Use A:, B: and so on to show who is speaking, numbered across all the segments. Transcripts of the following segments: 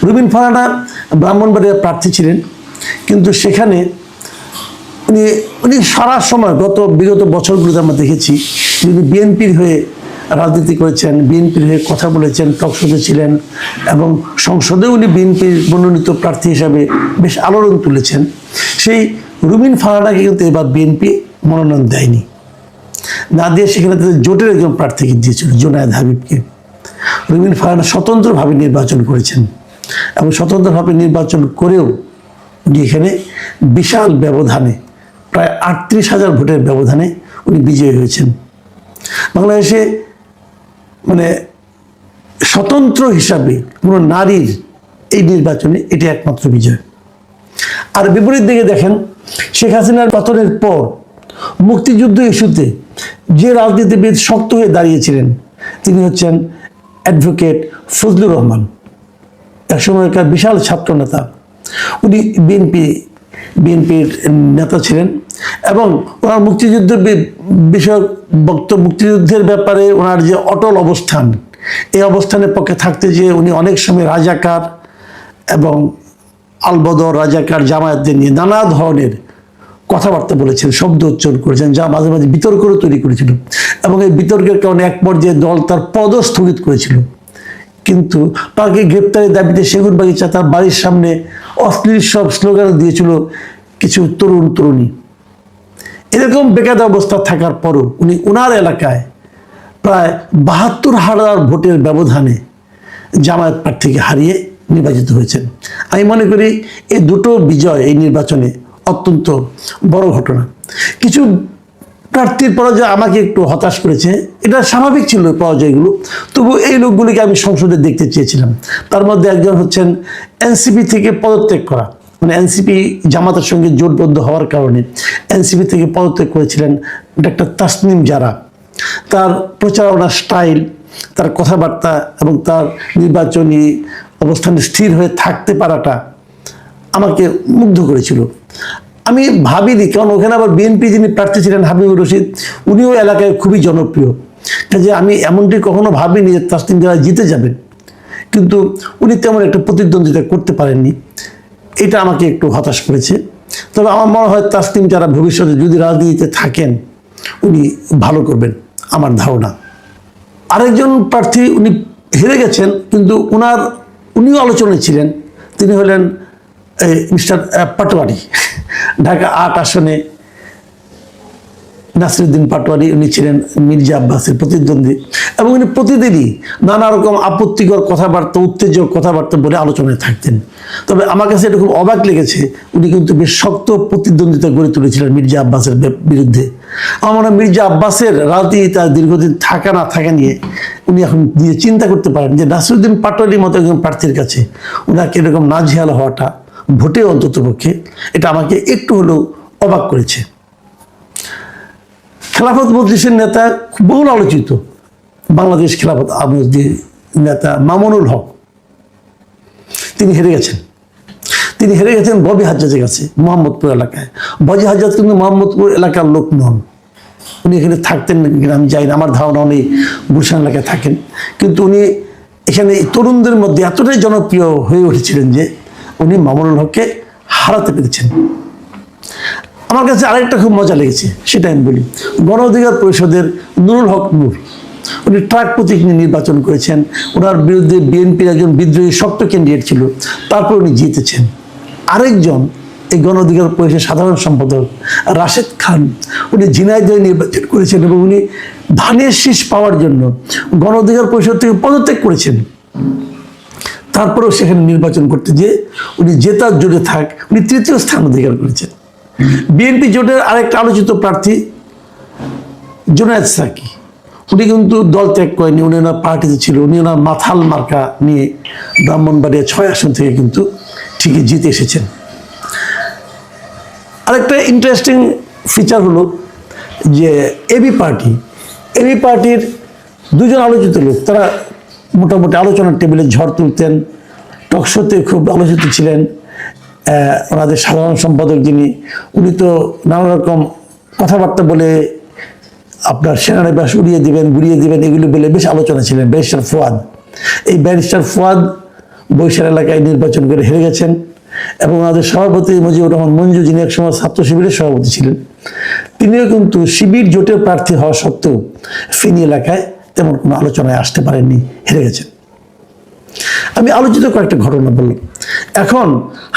A: Rubin ফারানা ব্রাহ্মণবাড়িয়ার প্রার্থী ছিলেন, কিন্তু সেখানে উনি উনি সারা সময় বিগত বছরগুলোতে আমরা দেখেছি উনি বিএনপির হয়ে রাজনীতি করেছেন, বিএনপির হয়ে কথা বলেছেন, টকশোতে ছিলেন এবং সংসদে উনি বিএনপির মনোনীত প্রার্থী হিসাবে বেশ আলোড়ন তুলেছেন। সেই রুবিন ফারানাকে কিন্তু এবার বিএনপি মনোনয়ন দেয়নি, না দিয়ে সেখানে তাদের জোটের একজন প্রার্থীকে দিয়েছিল, জুনায়েদ হাবিবকে। রুবিন ফারানা স্বতন্ত্রভাবে নির্বাচন করেছেন এবং স্বতন্ত্রভাবে নির্বাচন করেও উনি এখানে বিশাল ব্যবধানে, প্রায় 38,000 ভোটের ব্যবধানে উনি বিজয়ী হয়েছেন। বাংলাদেশে মানে স্বতন্ত্র হিসাবে কোনো নারীর এই নির্বাচনে এটি একমাত্র বিজয়। আর বিপরীত দিকে দেখেন, শেখ হাসিনার পতনের পর মুক্তিযুদ্ধ ইস্যুতে যে রাজনীতিবিদ শক্ত হয়ে দাঁড়িয়েছিলেন তিনি হচ্ছেন অ্যাডভোকেট ফজলুর রহমান, একসময়কার বিশাল ছাত্র নেতা। উনি বিএনপির নেতা ছিলেন এবং ওনার মুক্তিযুদ্ধ বিষয়ক মুক্তিযুদ্ধের ব্যাপারে ওনার যে অটল অবস্থান, এই অবস্থানের পক্ষে থাকতে যেয়ে উনি অনেক সময় রাজাকার এবং আলবদর, রাজাকার, জামায়াতদের নিয়ে নানা ধরনের কথাবার্তা বলেছেন, শব্দ উচ্চারণ করেছেন, যা মাঝে মাঝে বিতর্কও তৈরি করেছিল এবং এই বিতর্কের কারণে এক পর্যায়ে দল তার পদও স্থগিত করেছিল। কিন্তু তাকে গ্রেপ্তারের দাবিতে সেগুনবাগিচা তার বাড়ির সামনে অশ্লীল সব স্লোগান দিয়েছিল কিছু তরুণী। এরকম বেকায়দা অবস্থা থাকার পরও উনি ওনার এলাকায় প্রায় 72,000 ভোটের ব্যবধানে জামায়াত প্রার্থীকে হারিয়ে নির্বাচিত হয়েছেন। আমি মনে করি এই দুটো বিজয় এই নির্বাচনে অত্যন্ত বড় ঘটনা। কিছু প্রার্থীর পরাজয় আমাকে একটু হতাশ করেছে, এটা স্বাভাবিক ছিল পরাজয়গুলো, তবু এই লোকগুলিকে আমি সংসদে দেখতে চেয়েছিলাম। তার মধ্যে একজন হচ্ছেন এনসিপি থেকে পদত্যাগ করা, মানে এনসিপি জামাতের সঙ্গে জোটবদ্ধ হওয়ার কারণে এনসিপি থেকে পদত্যাগ করেছিলেন ডাক্তার তাসনিম জারা। তার প্রচারণার স্টাইল, তার কথাবার্তা এবং তার নির্বাচনী অবস্থানে স্থির হয়ে থাকতে পারাটা আমাকে মুগ্ধ করেছিল। আমি ভাবিনি, কারণ ওখানে আবার বিএনপি যিনি প্রার্থী ছিলেন হাবিবুর রশিদ, উনিও এলাকায় খুবই জনপ্রিয়, কাজে আমি এমনটি কখনো ভাবিনি যে তাসনিম জারা জিতে যাবেন, কিন্তু উনি তেমন একটা প্রতিদ্বন্দ্বিতা করতে পারেননি। এটা আমাকে একটু হতাশ করেছে। তবে আমার মনে হয় তাসনিম জারা ভবিষ্যতে যদি রাজনীতিতে থাকেন উনি ভালো করবেন, আমার ধারণা। আরেকজন প্রার্থী উনি হেরে গেছেন, কিন্তু উনিও আলোচনায় ছিলেন, তিনি হলেন মিস্টার পাটোয়ারি। ঢাকা 8 আসনে নাসিরউদ্দিন পাটোয়ারি, উনি ছিলেন মির্জা আব্বাসের প্রতিদ্বন্দ্বী এবং উনি প্রতিদিনই নানা রকম আপত্তিকর কথাবার্তা, উত্তেজক কথাবার্তা বলে আলোচনায় থাকতেন। তবে আমার কাছে এটা খুব অবাক লেগেছে, উনি কিন্তু বেশ শক্ত প্রতিদ্বন্দ্বিতা গড়ে তুলেছিলেন মির্জা আব্বাসের বিরুদ্ধে। আমার মনে হয় মির্জা আব্বাসের রাজনীতি তার দীর্ঘদিন থাকা না থাকা নিয়ে উনি এখন চিন্তা করতে পারেন যে নাসিরউদ্দিন পাটোয়ারির মতো একজন প্রার্থীর কাছে ওনাকে এরকম নাজেহাল হওয়াটা ভোটে অন্তত পক্ষে এটা আমাকে একটু হলেও অবাক করেছে। খেলাফত মজলিসের নেতা বহুল আলোচিত বাংলাদেশ খেলাফত মজলিসের নেতা মামুনুল হক, তিনি হেরে গেছেন ববি হাজ্জাজের কাছে মোহাম্মদপুর এলাকায়। ববি হাজ্জাজ কিন্তু মোহাম্মদপুর এলাকার লোক নন, উনি এখানে থাকতেন কিনা আমি জানি না, আমার ধারণা উনি গুলশান এলাকায় থাকেন, কিন্তু উনি এখানে তরুণদের মধ্যে এতটাই জনপ্রিয় হয়ে উঠেছিলেন যে উনি মামুনুল হককে হারাতে পেরেছেন। আমার কাছে আরেকটা খুব মজা লেগেছে, সেটা আমি বলি। গণ অধিকার পরিষদের নুরুল হক নূর, উনি ট্রাক প্রতীক নিয়ে নির্বাচন করেছেন। ওনার বিরুদ্ধে বিএনপির একজন বিদ্রোহী শক্ত ক্যান্ডিডেট ছিল, তারপর উনি জিতেছেন। আরেকজন এই গণ অধিকার পরিষদের সাধারণ সম্পাদক রাশেদ খান, উনি ঝিনাইদহে নির্বাচন করেছেন এবং উনি ধানের শীষ পাওয়ার জন্য গণ অধিকার পরিষদ থেকে পদত্যাগ করেছেন। তারপরেও সেখানে নির্বাচন করতে যেয়ে উনি জেতার জোরে উনি তৃতীয় স্থান অধিকার করেছেন। বিএনপি জোটের আরেকটা আলোচিত প্রার্থী জুনায়েদ সাকি, উনি কিন্তু দল ত্যাগ করেনি, উনি ওনার পার্টিতে ছিল, উনি ওনার মাথাল মার্কা নিয়ে ব্রাহ্মণবাড়িয়া 6 আসন থেকে কিন্তু ঠিকই জিতে এসেছেন। আরেকটা ইন্টারেস্টিং ফিচার হলো যে এবি পার্টির দুজন আলোচিত লোক, তারা মোটামুটি আলোচনার টেবিলে ঝড় তুলতেন, টকশোতে খুব আলোচিত ছিলেন। ওনাদের সাধারণ সম্পাদক যিনি, উনি তো নানা রকম কথাবার্তা বলে আপনার সেনানিবাস উড়িয়ে দিবেন, গুড়িয়ে দিবেন, এগুলো বলে বেশ আলোচনা ছিলেন। ব্যারিস্টার ফুয়াদ, এই ব্যারিস্টার ফুয়াদ বৈশাল এলাকায় নির্বাচন করে হেরে গেছেন এবং আমাদের সভাপতি মুজিবুর রহমান মঞ্জু, যিনি একসময় ছাত্র শিবিরের সভাপতি ছিলেন, তিনিও কিন্তু শিবির জোটের প্রার্থী হওয়া সত্ত্বেও ফেনী এলাকায় তেমন কোনো আলোচনায় আসতে পারেননি, হেরে গেছেন। আমি আলোচিত কয়েকটা ঘটনা বললাম। এখন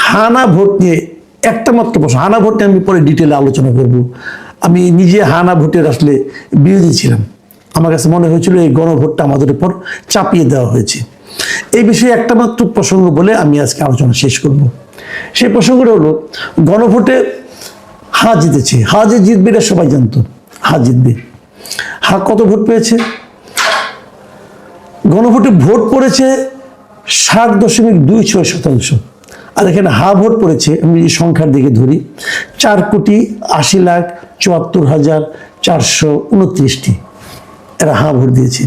A: হানা ভোট নিয়ে একটা মাত্র প্রশ্ন, হানা ভোট নিয়ে আমি পরে ডিটেলে আলোচনা করব। আমি নিজে হানা ভোটের আসলে বিরোধী ছিলাম। আমার কাছে মনে হয়েছিল এই গণভোটটা আমাদের উপর চাপিয়ে দেওয়া হয়েছে। এই বিষয়ে একটা মাত্র প্রসঙ্গ বলে আমি আজকে আলোচনা শেষ করব। সেই প্রসঙ্গটা হলো, গণভোটে হা জিতেছে। হা যে জিতবে এটা সবাই জানতো, হা জিতবে। হা কত ভোট পেয়েছে? গণভোটে ভোট পড়েছে 60.26%। আর এখানে হা ভোট পড়েছে, আমি সংখ্যার দিকে ধরি, 4,80,74,429টি এরা হা ভোট দিয়েছে।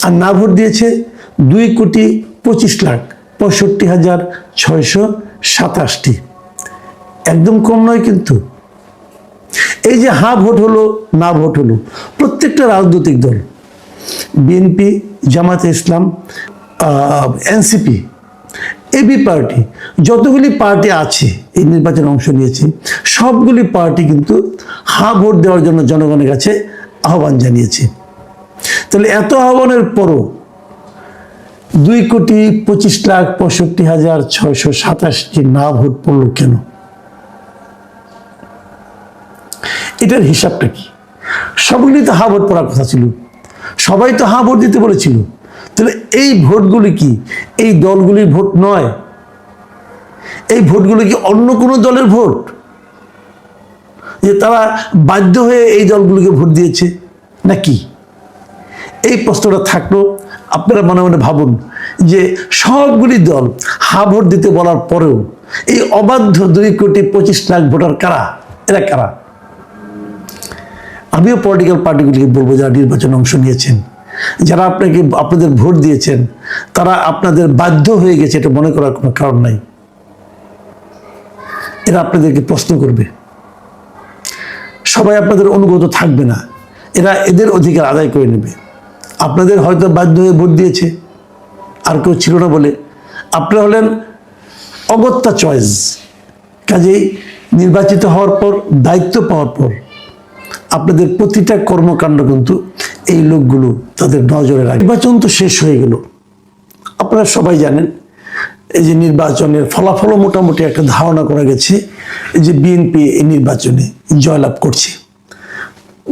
A: আর না ভোট দিয়েছে 2,65,65,627টি। একদম কম নয় কিন্তু। এই যে হা ভোট হলো, না ভোট হলো, প্রত্যেকটা রাজনৈতিক দল, বিএনপি, জামাতে ইসলাম, এনসিপি, এবি পার্টি, যতগুলি পার্টি আছে এই নির্বাচনে অংশ নিয়েছে, সবগুলি পার্টি কিন্তু হা ভোট দেওয়ার জন্য জনগণের কাছে আহ্বান জানিয়েছে। তাহলে এত আহ্বানের পরও 2,25,65,627টি না ভোট পড়ল কেন? এটার হিসাবটা কি? সবগুলি তো হা ভোট পড়ার কথা ছিল, সবাই তো হা ভোট দিতে বলেছিল। তাহলে এই ভোটগুলি কি এই দলগুলির ভোট নয়? এই ভোটগুলি কি অন্য কোনো দলের ভোট, যে তারা বাধ্য হয়ে এই দলগুলিকে ভোট দিয়েছে নাকি? এই প্রশ্নটা থাকলো। আপনারা মনে মনে ভাবুন যে সবগুলি দল হা ভোট দিতে বলার পরেও এই অবাধ্য 2,25,00,000 ভোটার কারা? এরা কারা? আমিও পলিটিক্যাল পার্টিগুলিকে বলবো, যারা নির্বাচনে অংশ নিয়েছেন, যারা আপনাদের ভোট দিয়েছেন, তারা আপনাদের বাধ্য হয়ে গেছে এটা মনে করার কোনো কারণ নাই। এরা আপনাদেরকে প্রশ্ন করবে, সবাই আপনাদের অনুগত থাকবে না, এরা এদের অধিকার আদায় করে নেবে। আপনাদের হয়তো বাধ্য হয়ে ভোট দিয়েছে, আর কেউ ছিল না বলে। আপনারা হলেন অগত্যা চয়েস। কাজেই নির্বাচিত হওয়ার পর, দায়িত্ব পাওয়ার পর আপনাদের প্রতিটা কর্মকাণ্ড কিন্তু এই লোকগুলো তাদের নজরে রাখে। নির্বাচন তো শেষ হয়ে গেল, আপনারা সবাই জানেন। এই যে নির্বাচনের ফলাফলও মোটামুটি একটা ধারণা করা গেছে যে বিএনপি এই নির্বাচনে জয়লাভ করছে।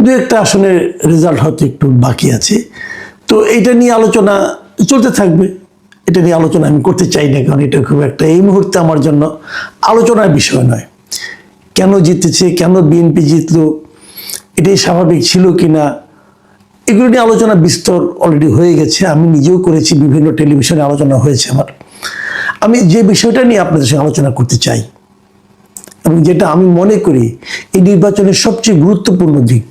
A: দু একটা আসনের রেজাল্ট হয়তো একটু বাকি আছে, তো এটা নিয়ে আলোচনা চলতে থাকবে। এটা নিয়ে আলোচনা আমি করতে চাই না, কারণ এটা খুব একটা এই মুহূর্তে আমার জন্য আলোচনার বিষয় নয়। কেন জিতেছে, কেন বিএনপি জিতলো, এটাই স্বাভাবিক ছিল কিনা, এগুলো নিয়ে আলোচনা বিস্তর অলরেডি হয়ে গেছে। আমি নিজেও করেছি, বিভিন্ন টেলিভিশনে আলোচনা হয়েছে আমার। আমি যে বিষয়টা নিয়ে আপনাদের সঙ্গে আলোচনা করতে চাই এবং যেটা আমি মনে করি এই নির্বাচনের সবচেয়ে গুরুত্বপূর্ণ দিক,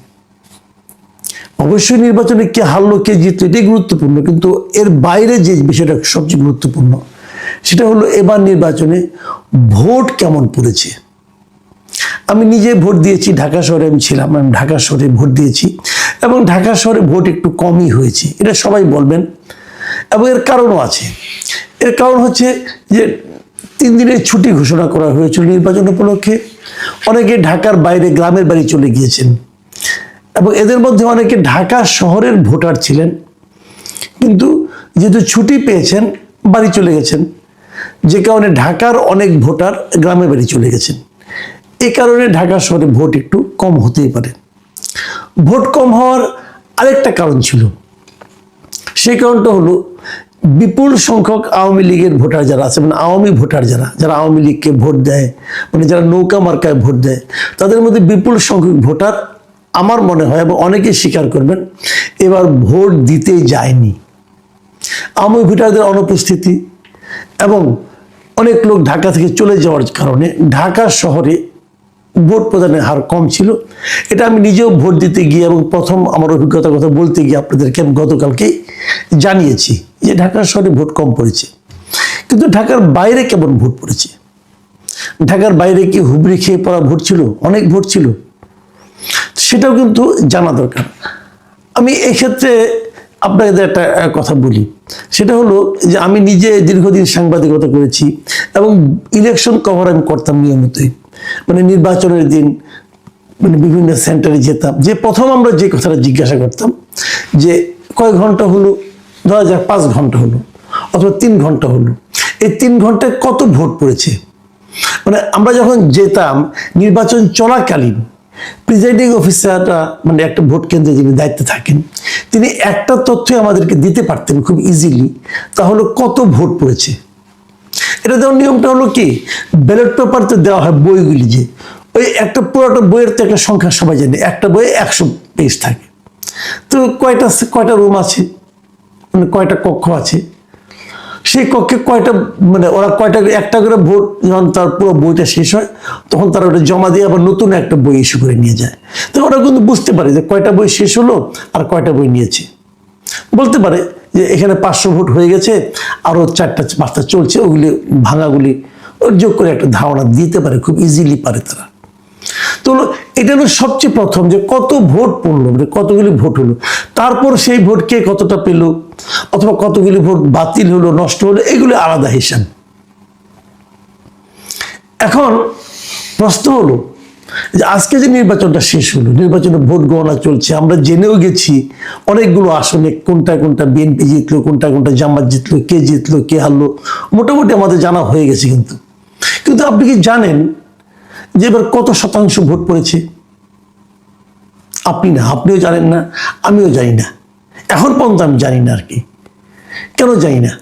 A: অবশ্যই নির্বাচনে কে হারলো কে জিতলো এটাই গুরুত্বপূর্ণ, কিন্তু এর বাইরে যে বিষয়টা সবচেয়ে গুরুত্বপূর্ণ সেটা হলো এবার নির্বাচনে ভোট কেমন পড়েছে। আমি নিজে ভোট দিয়েছি, ঢাকা শহরে আমি ছিলাম, আমি ঢাকা শহরে ভোট দিয়েছি এবং ঢাকা শহরে ভোট একটু কমই হয়েছে, এটা সবাই বলবেন। এবং এর কারণও আছে। এর কারণ হচ্ছে যে 3 দিনের ছুটি ঘোষণা করা হয়েছিল নির্বাচন উপলক্ষে। অনেকে ঢাকার বাইরে গ্রামের বাড়ি চলে গিয়েছেন এবং এদের মধ্যে অনেকে ঢাকা শহরের ভোটার ছিলেন, কিন্তু যেহেতু ছুটি পেয়েছেন বাড়ি চলে গেছেন, যে কারণে ঢাকার অনেক ভোটার গ্রামের বাড়ি চলে গেছেন। এই কারণে ঢাকা শহরে ভোট একটু কম হতেই পারে। ভোট কম হওয়ার আরেকটা কারণ ছিল, সেই কারণটা হলো বিপুল সংখ্যক আওয়ামী লীগের ভোটার যারা আছে, মানে আওয়ামী ভোটার যারা আওয়ামী লীগকে ভোট দেয়, মানে যারা নৌকা মার্কায় ভোট দেয়, তাদের মধ্যে বিপুল সংখ্যক ভোটার আমার মনে হয় এবং অনেকেই স্বীকার করবেন এবার ভোট দিতে যায়নি। আওয়ামী ভোটারদের অনুপস্থিতি এবং অনেক লোক ঢাকা থেকে চলে যাওয়ার কারণে ঢাকা শহরে ভোট প্রদানের হার কম ছিল। এটা আমি নিজেও ভোট দিতে গিয়ে এবং প্রথম আমার অভিজ্ঞতার কথা বলতে গিয়ে আপনাদেরকে আমি গতকালকেই জানিয়েছি যে ঢাকা শহরে ভোট কম পড়েছে। কিন্তু ঢাকার বাইরে কেমন ভোট পড়েছে? ঢাকার বাইরে কি হুবড়ি খেয়ে পড়া ভোট ছিল? অনেক ভোট ছিল, সেটাও কিন্তু জানা দরকার। আমি এক্ষেত্রে আপনাকে একটা কথা বলি, সেটা হলো যে আমি নিজে দীর্ঘদিন সাংবাদিকতা করেছি এবং ইলেকশন কভার আমি করতাম নিয়মিতই। মানে নির্বাচনের দিন মানে বিভিন্ন সেন্টারে যেতাম, যে প্রথম আমরা যে কথাটা জিজ্ঞাসা করতাম যে কয় ঘন্টা হলো, ধরা যাক 5 ঘন্টা হলো অথবা 3 ঘন্টা হলো, এই 3 ঘন্টায় কত ভোট পড়েছে। মানে আমরা যখন যেতাম নির্বাচন চলাকালীন প্রিজাইডিং অফিসাররা মানে একটা ভোট কেন্দ্রে যিনি দায়িত্বে থাকেন, তিনি একটা তথ্য আমাদেরকে দিতে পারতেন খুব ইজিলি, তাহলে কত ভোট পড়েছে। এটা দেওয়ার নিয়মটা হলো কি, ব্যালট পেপারতে দেওয়া হয় বইগুলি, যে ওই একটা পুরোটা বইয়ের তো একটা সংখ্যা সবাই জানে, একটা বইয়ে 100 পেজ থাকে, তো কয়টা রুম আছে, মানে কয়টা কক্ষ আছে, সেই কক্ষে কয়টা মানে ওরা কয়টা একটা করে ভোট যখন তার পুরো বইটা শেষ হয় তখন তারা ওটা জমা দিয়ে আবার নতুন একটা বই ইস্যু করে নিয়ে যায়। তো ওরা কিন্তু বুঝতে পারে যে কয়টা বই শেষ হলো আর কয়টা বই নিয়েছে, বলতে পারে যে এখানে 500 ভোট হয়ে গেছে, আরও 4টা-5টা চলছে, ওগুলি ভাঙাগুলি ওর যোগ করে একটা ধারণা দিতে পারে, খুব ইজিলি পারে তারা। তো এটা হলো সবচেয়ে প্রথম যে কত ভোট পড়লো, মানে কতগুলি ভোট হলো, তারপর সেই ভোট কে কতটা পেল অথবা কতগুলি ভোট বাতিল হলো, নষ্ট হলো, এগুলো আলাদা হিসাব। এখন প্রশ্ন হলো যে আজকে যে নির্বাচনটা শেষ হলো, নির্বাচনে ভোট গণনা চলছে, আমরা জেনেও গেছি অনেকগুলো আসনে কোনটা কোনটা বিএনপি জিতলো, কোনটা কোনটা জামাত জিতলো, কে জিতলো কে হারলো, মোটামুটি আমাদের জানা হয়ে গেছে। কিন্তু আপনি কি জানেন যে এবার কত শতাংশ ভোট পড়েছে? আপনি না, আপনিও জানেন না, আমিও জানি না, এখন পর্যন্ত আমি জানি না। আর কি কেন জানি না?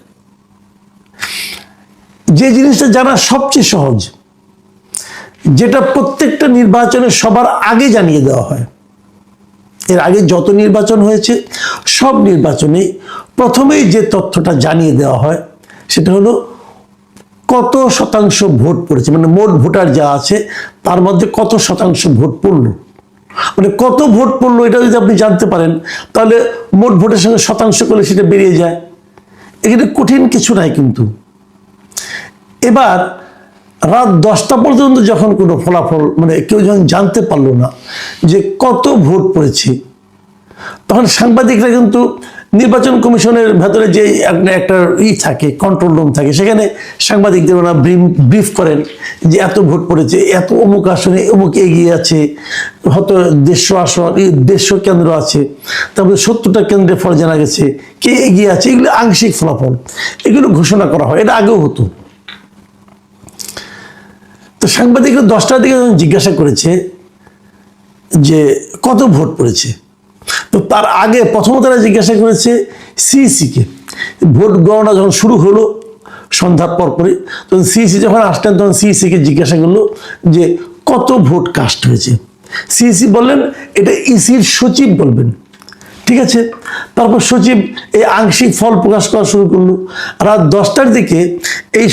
A: যে জিনিসটা জানা সবচেয়ে সহজ, যেটা প্রত্যেকটা নির্বাচনে সবার আগে জানিয়ে দেওয়া হয়, এর আগে যত নির্বাচন হয়েছে সব নির্বাচনে প্রথমেই যে তথ্যটা জানিয়ে দেওয়া হয় সেটা হলো কত শতাংশ ভোট পড়েছে, মানে মোট ভোটার যা আছে তার মধ্যে কত শতাংশ ভোট পড়লো। মানে কত ভোট পড়লো এটা যদি আপনি জানতে পারেন তাহলে মোট ভোটের সঙ্গে শতাংশ করলে সেটা বেরিয়ে যায়। এখানে কঠিন কিছু নাই। কিন্তু এবার রাত 10টা পর্যন্ত যখন কোনো ফলাফল মানে কেউ যখন জানতে পারলো না যে কত ভোট পড়েছে, তখন সাংবাদিকরা কিন্তু নির্বাচন কমিশনের ভেতরে যে একটা থাকে, কন্ট্রোল রুম থাকে, সেখানে সাংবাদিকদের ওরা ব্রিফ করেন যে এত ভোট পড়েছে, এত অমুক আসনে অমুক এগিয়ে আছে, হয়তো 150 আসন 150 কেন্দ্র আছে, তারপরে 70টা কেন্দ্রে ফল জানা গেছে কে এগিয়ে আছে, এগুলো আংশিক ফলাফল, এগুলো ঘোষণা করা হয়। এটা আগেও হতো। তো সাংবাদিকরা 10টার দিকে যখন জিজ্ঞাসা করেছে যে কত ভোট পড়েছে, তো তার আগে প্রথমত তারা জিজ্ঞাসা করেছে সিইসিকে। ভোট গণনা যখন শুরু হলো সন্ধ্যার পরপরই, তখন সিইসি যখন আসলেন তখন সিইসিকে জিজ্ঞাসা করলো যে কত ভোট কাস্ট হয়েছে। সিইসি বললেন এটা ইসির সচিব বলবেন। ঠিক আছে, তারপর সচিব এই আংশিক ফল প্রকাশ করা শুরু করলো। রাত 10টার দিকে এই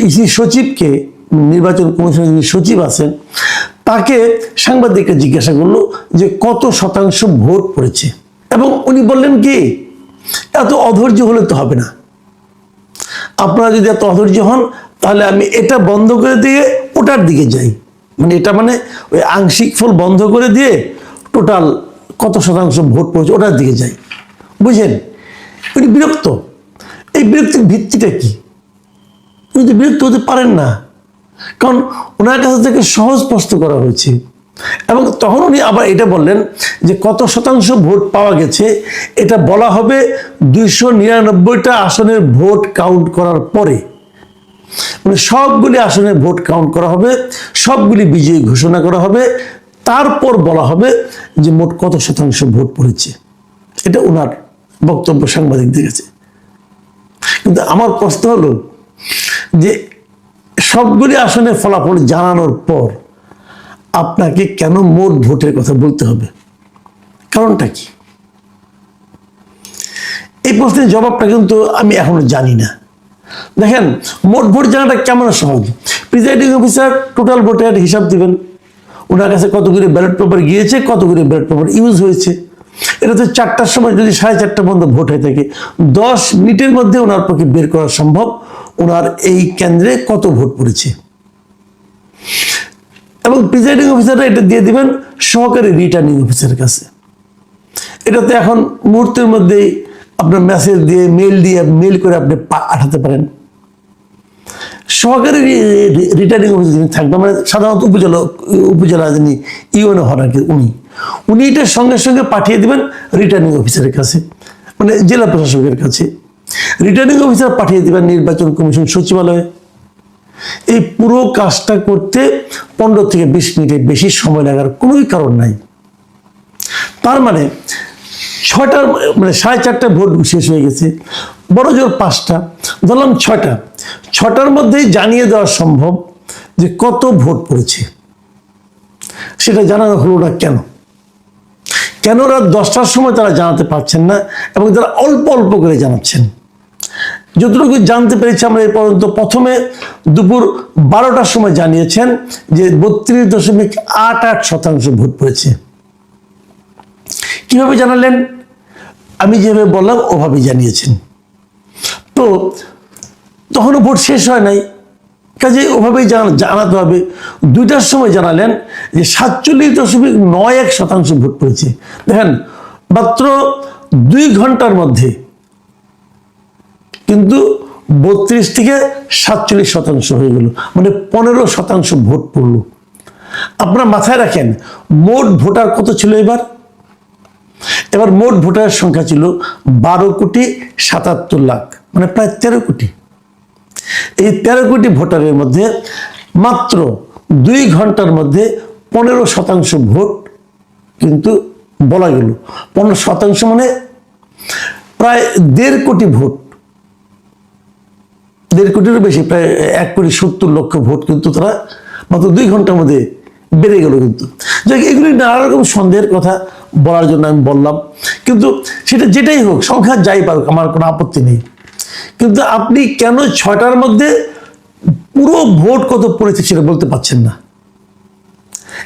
A: ইসি সচিবকে, নির্বাচন কমিশনের যিনি সচিব আছেন, তাকে সাংবাদিকরা জিজ্ঞাসা করলো যে কত শতাংশ ভোট পড়েছে, এবং উনি বললেন কি এত অধৈর্য হলে তো হবে না, আপনারা যদি এত অধৈর্য হন তাহলে আমি এটা বন্ধ করে দিয়ে ওটার দিকে যাই, মানে এটা মানে ওই আংশিক ফল বন্ধ করে দিয়ে টোটাল কত শতাংশ ভোট পড়েছে ওটার দিকে যাই। বুঝেন, উনি বিরক্ত। এই বিরক্তির ভিত্তিটা কি? উনি তো বিরক্ত হতে পারেন না, কারণ ওনার কাছে থেকে সহজ প্রশ্ন করা হয়েছে। এবং তখন উনি আবার এটা বললেন যে কত শতাংশ ভোট পাওয়া গেছে এটা বলা হবে 299টা আসনের ভোট কাউন্ট করার পরে, মানে সবগুলি আসনের ভোট কাউন্ট করা হবে, সবগুলি বিজয়ী ঘোষণা করা হবে, তারপর বলা হবে যে মোট কত শতাংশ ভোট পড়েছে। এটা ওনার বক্তব্য সাংবাদিকদের কাছে। কিন্তু আমার প্রশ্ন হলো যে সবগুলি আসনের ফলাফল জানানোর পর আপনাকে কেন মোট ভোটের কথা বলতে হবে? কারণটা কি? এই প্রশ্নের জবাবটা কিন্তু আমি এখনো জানি না। দেখেন, মোট ভোট জানাটা কেমন সহজ। প্রিজাইডিং অফিসার টোটাল ভোটের হিসাব দিবেন, ওনার কাছে কতগুলি ব্যালট পেপার গিয়েছে, কতগুলি ব্যালট পেপার ইউজ হয়েছে। এটা তো 4টার সময় যদি 4:30 পর্যন্ত ভোট হয়ে থাকে, 10 মিনিটের মধ্যে ওনার পক্ষে বের করা সম্ভব ওনার এই কেন্দ্রে কত ভোট পড়েছে। এবং প্রিজাইডিং অফিসাররা এটা দিয়ে দিবেন সহকারী রিটার্নিং অফিসারের কাছে, এটাতে এখন মুহূর্তের মধ্যেই আপনার মেসেজ দিয়ে মেল করে আপনি পাঠাতে পারেন। সহকারী রিটার্নিং অফিসার যিনি থাকবেন, মানে সাধারণত উপজেলা যিনি ইউএনও হন আর কি, উনি এটার সঙ্গে সঙ্গে পাঠিয়ে দেবেন রিটার্নিং অফিসারের কাছে, মানে জেলা প্রশাসকের কাছে। রিটার্নিং অফিসার পাঠিয়ে দেবেন নির্বাচন কমিশন সচিবালয়ে। এই পুরো কাজটা করতে 15 থেকে 20 মিনিটের বেশি সময় লাগার কোনোই কারণ নাই। তার মানে 6টার মানে 4:30 ভোট শেষ হয়ে গেছে, বড় জোর 5টা, ধরলাম 6টার মধ্যেই জানিয়ে দেওয়া সম্ভব যে কত ভোট পড়েছে। সেটা জানানো হলো না কেন রাত 10টার সময় তারা জানাতে পারছেন না, এবং তারা অল্প অল্প করে জানাচ্ছেন। যতটুকু জানতে পেরেছি আমরা এই পর্যন্ত, প্রথমে দুপুর 12টার সময় জানিয়েছেন যে 32.88% ভোট পড়েছে। কিভাবে জানালেন? আমি যেভাবে বললাম ওভাবে জানিয়েছেন। তো তখনও ভোট শেষ হয় নাই, কাজে ওভাবেই জানাতে হবে। 2টার সময় জানালেন যে 47.91% ভোট পড়েছে। দেখেন, মাত্র 2 ঘন্টার মধ্যে কিন্তু 32 থেকে 47% হয়ে গেল, মানে 15% ভোট পড়ল। আপনারা মাথায় রাখেন, মোট ভোটার কত ছিল এবার মোট ভোটারের সংখ্যা ছিল 12,77,00,000, মানে প্রায় 13 কোটি। এই 13 কোটি ভোটারের মধ্যে মাত্র 2 ঘন্টার মধ্যে 15% ভোট কিন্তু বলা গেল। 15% মানে প্রায় 1.5 কোটি ভোট, 1.5 কোটিরও বেশি, প্রায় 1,70,00,000 ভোট কিন্তু তারা মাত্র 2 ঘন্টার মধ্যে বেড়ে গেল। কিন্তু এগুলি নানা রকম সন্দেহের কথা বলার জন্য আমি বললাম, কিন্তু সেটা যেটাই হোক, সংখ্যা যাই পারুক, আমার কোনো আপত্তি নেই। কিন্তু আপনি কেন 6টার মধ্যে পুরো ভোট কত পড়েছে সেটা বলতে পারছেন না?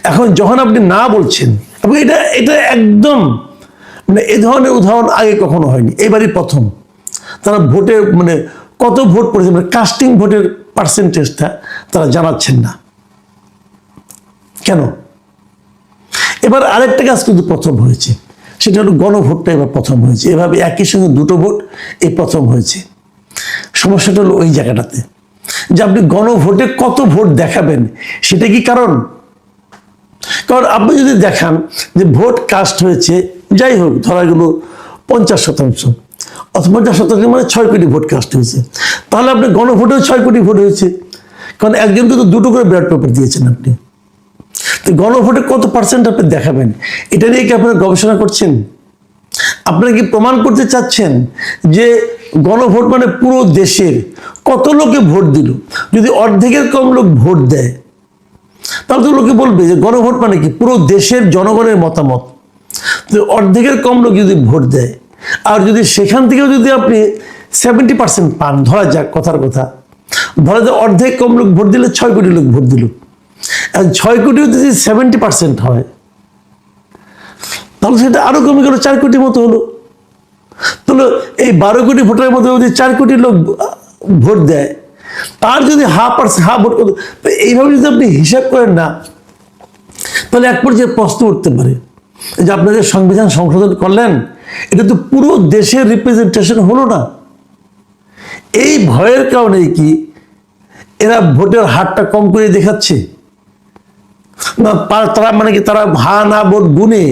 A: এখন যখন আপনি না বলছেন, এবং এটা একদম মানে এ ধরনের উদাহরণ আগে কখনো হয়নি, এবারই প্রথম তারা ভোটের মানে কত ভোট পড়েছে, মানে কাস্টিং ভোটের পার্সেন্টেজটা তারা জানাচ্ছেন না কেন? এবার আরেকটা কাজ কিন্তু প্রথম হয়েছে, সেটা হলো গণভোটটা এবার প্রথম হয়েছে। এভাবে একই সঙ্গে 2টো ভোট এই প্রথম হয়েছে। সমস্যাটা হলো ওই জায়গাটাতে যে আপনি গণভোটে কত ভোট দেখাবেন, সেটা কি কারণ আপনি যদি দেখান যে ভোট কাস্ট হয়েছে, যাই হোক ধরা গেল 50%, অথবা 50% মানে 6 কোটি ভোট কাস্ট হয়েছে, তাহলে আপনি গণভোটেও 6 কোটি ভোট হয়েছে, কারণ একজনকে তো 2টো করে ব্যালট পেপার দিয়েছেন আপনি। তো গণভোটে কত পার্সেন্ট আপনি দেখাবেন, এটা নিয়ে কি আপনারা গবেষণা করছেন? আপনারা কি প্রমাণ করতে চাচ্ছেন যে গণভোট মানে পুরো দেশের কত লোকে ভোট দিল? যদি অর্ধেকের কম লোক ভোট দেয়, তাহলে তো লোকে বলবে যে গণভোট মানে কি পুরো দেশের জনগণের মতামত। তো অর্ধেকের কম লোক যদি ভোট দেয়, আর যদি সেখান থেকেও যদি আপনি 70% পান, ধরা যাক কথার কথা, ধরা যাক অর্ধেক কম লোক ভোট দিলে 6 কোটি লোক ভোট দিল, আর 6 কোটিও যদি 70% হয়, তাহলে সেটা আরো কমে গেল, 4 কোটির মতো হলো। তাহলে এই 12 কোটি ভোটারের মধ্যে যদি 4 কোটি লোক ভোট দেয়, তার যদি হাফ ভোট, এইভাবে যদি আপনি হিসাব করেন না, তাহলে এক পর্যায়ে প্রশ্ন উঠতে পারে যে আপনাদের সংবিধান সংশোধন করলেন, এটা তো পুরো দেশের রিপ্রেজেন্টেশন হলো না। এই ভয়ের কারণে কি এরা ভোটের হারটা কম করে দেখাচ্ছে না? তারা মানে কি তারা হা না ভোট গুনে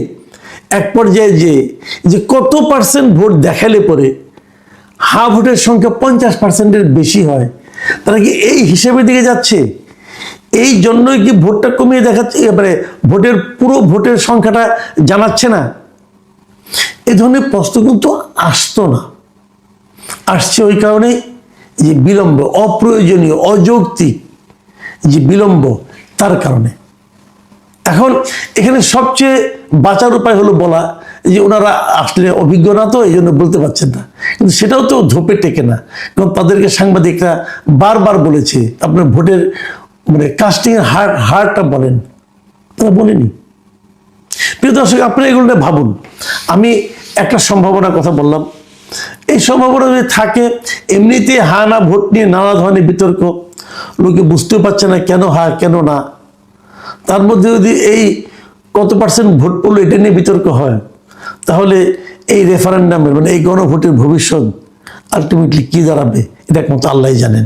A: এক পর্যায়ে যে কত পার্সেন্ট ভোট দেখালে পরে হা ভোটের সংখ্যা 50%-এর বেশি হয়, তারা কি এই হিসেবের দিকে যাচ্ছে? এই জন্যই কি ভোটটা কমিয়ে দেখাচ্ছে, এবারে পুরো ভোটের সংখ্যাটা জানাচ্ছে না? এই ধরনের প্রশ্ন কিন্তু আসতো না, আসছে ওই কারণে যে বিলম্ব, অপ্রয়োজনীয় অযৌক্তিক যে বিলম্ব, তার কারণে। এখন এখানে সবচেয়ে বাঁচার উপায় হলো বলা যে ওনারা আসলে অভিজ্ঞ না, তো এই জন্য বলতে পারছেন না। কিন্তু সেটাও তো ধোপে টেকে না, কারণ তাদেরকে সাংবাদিকরা বারবার বলেছে আপনার ভোটের মানে কাস্টিং এর হারটা বলেন, তারা বলেনি। প্রিয় দর্শক, আপনারা এগুলো ভাবুন। আমি একটা সম্ভাবনার কথা বললাম, এই সম্ভাবনা যদি থাকে, এমনিতে হা না ভোট নিয়ে নানা ধরনের বিতর্ক, লোকে বুঝতেও পারছে না কেন হা কেন না, তার মধ্যে যদি এই কত পার্সেন্ট ভোট পড়লো এটা নিয়ে বিতর্ক হয়, তাহলে এই রেফারেন্ডামের মানে এই গণভোটের ভবিষ্যৎ আলটিমেটলি কি দাঁড়াবে এটা একমাত্র আল্লাহই জানেন।